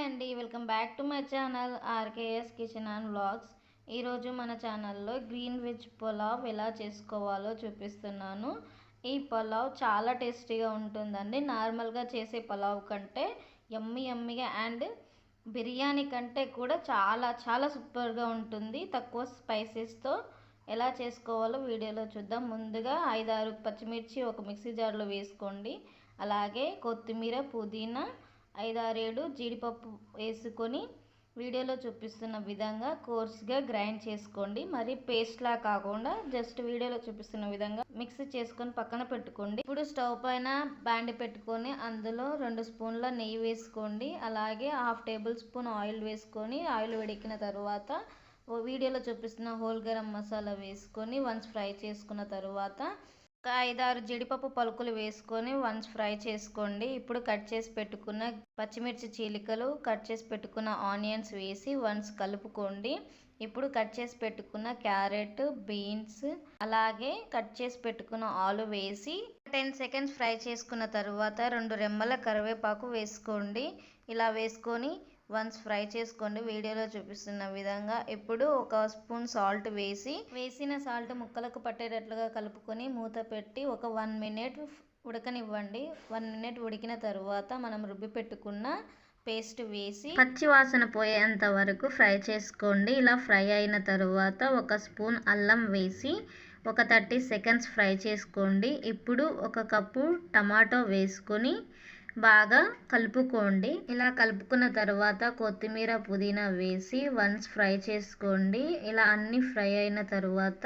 Hi అండి, welcome back to my channel RKS kitchen and vlogs. ఈరోజు మన ఛానల్లో గ్రీన్ వెజ్ పులావ్ ఎలా చేసుకోవాలో చూపిస్తున్నాను. ఈ పులావ్ చాలా టేస్టీగా ఉంటుందండి. నార్మల్గా చేసే పులావ్ కంటే యమ్మీగా అండ్ బిర్యానీ కంటే కూడా చాలా సూపర్గా ఉంటుంది. తక్కువ స్పైసెస్తో ఎలా చేసుకోవాలో వీడియోలో చూద్దాం. ముందుగా 5-6 పచ్చిమిర్చి ఒక మిక్సీ జార్లో వేసుకోండి. అలాగే కొత్తిమీర, పుదీనా, 5-6 జీడిపప్పు వేసుకొని వీడియోలో చూపిస్తున్న విధంగా కోర్స్గా గ్రైండ్ చేసుకోండి. మరి పేస్ట్లా కాకుండా జస్ట్ వీడియోలో చూపిస్తున్న విధంగా మిక్సీ చేసుకొని పక్కన పెట్టుకోండి. ఇప్పుడు స్టవ్ పైన బాండి పెట్టుకొని అందులో 2 స్పూన్ల నెయ్యి వేసుకోండి. అలాగే 1/2 టేబుల్ స్పూన్ ఆయిల్ వేసుకొని ఆయిల్ వేడెక్కిన తర్వాత వీడియోలో చూపిస్తున్న హోల్ గరం మసాలా వేసుకొని వన్స్ ఫ్రై చేసుకున్న తర్వాత ఒక 5-6 జీడిపప్పు పలుకులు వేసుకొని వన్స్ ఫ్రై చేసుకోండి. ఇప్పుడు కట్ చేసి పెట్టుకున్న పచ్చిమిర్చి చీలికలు, కట్ చేసి పెట్టుకున్న ఆనియన్స్ వేసి వన్స్ కలుపుకోండి. ఇప్పుడు కట్ చేసి పెట్టుకున్న క్యారెట్, బీన్స్, అలాగే కట్ చేసి పెట్టుకున్న ఆలు వేసి 10 సెకండ్స్ ఫ్రై చేసుకున్న తర్వాత 2 రెమ్మల కరివేపాకు వేసుకోండి. ఇలా వేసుకొని వన్స్ ఫ్రై చేసుకోండి వీడియోలో చూపిస్తున్న విధంగా. ఇప్పుడు 1 స్పూన్ సాల్ట్ వేసిన సాల్ట్ ముక్కలకు పట్టేటట్లుగా కలుపుకొని మూత పెట్టి ఒక 1 మినిట్ ఉడకనివ్వండి. 1 మినిట్ ఉడికిన తర్వాత మనం రుబ్బి పెట్టుకున్న పేస్ట్ వేసి పచ్చి వాసన పోయేంత వరకు ఫ్రై చేసుకోండి. ఇలా ఫ్రై అయిన తర్వాత 1 స్పూన్ అల్లం వేసి ఒక 30 సెకండ్స్ ఫ్రై చేసుకోండి. ఇప్పుడు 1 కప్పు టమాటో వేసుకొని బాగా కలుపుకోండి. ఇలా కలుపుకున్న తర్వాత కొత్తిమీర, పుదీనా వేసి వన్స్ ఫ్రై చేసుకోండి. ఇలా అన్నీ ఫ్రై అయిన తర్వాత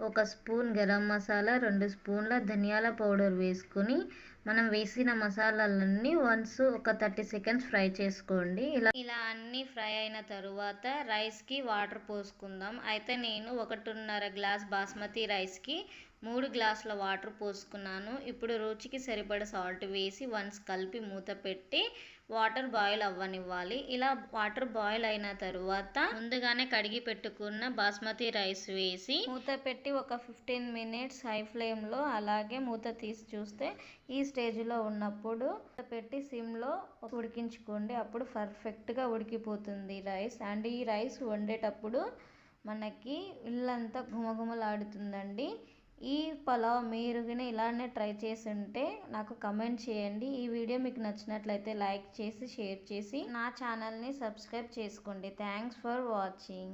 1 స్పూన్ గరం మసాలా, 2 స్పూన్ల ధనియాల పౌడర్ వేసుకొని మనం వేసిన మసాలాలన్నీ వన్స్ ఒక 30 సెకండ్స్ ఫ్రై చేసుకోండి. ఇలా అన్నీ ఫ్రై అయిన తర్వాత రైస్కి వాటర్ పోసుకుందాం. అయితే నేను 1.5 గ్లాస్ బాస్మతి రైస్కి 3 గ్లాసుల వాటర్ పోసుకున్నాను. ఇప్పుడు రుచికి సరిపడ సాల్ట్ వేసి వన్స్ కలిపి మూత పెట్టి వాటర్ బాయిల్ అవ్వనివ్వాలి. ఇలా వాటర్ బాయిల్ అయిన తర్వాత ముందుగానే కడిగి పెట్టుకున్న బాస్మతి రైస్ వేసి మూత పెట్టి ఒక 15 మినిట్స్ హై ఫ్లేమ్లో, అలాగే మూత తీసి చూస్తే ఈ స్టేజ్లో ఉన్నప్పుడు పెట్టి సిమ్లో ఉడికించుకోండి. అప్పుడు పర్ఫెక్ట్గా ఉడికిపోతుంది రైస్. అండ్ ఈ రైస్ వండేటప్పుడు మనకి ఇల్లంతా ఘుమఘుమలాడుతుందండి. ఈ పులావ్ మీరు ఇలానే ట్రై చేసి ఉంటే నాకు కమెంట్ చేయండి. ఈ వీడియో మీకు నచ్చినట్లయితే లైక్ చేసి షేర్ చేసి నా ఛానల్ని సబ్స్క్రైబ్ చేసుకోండి. Thanks for watching.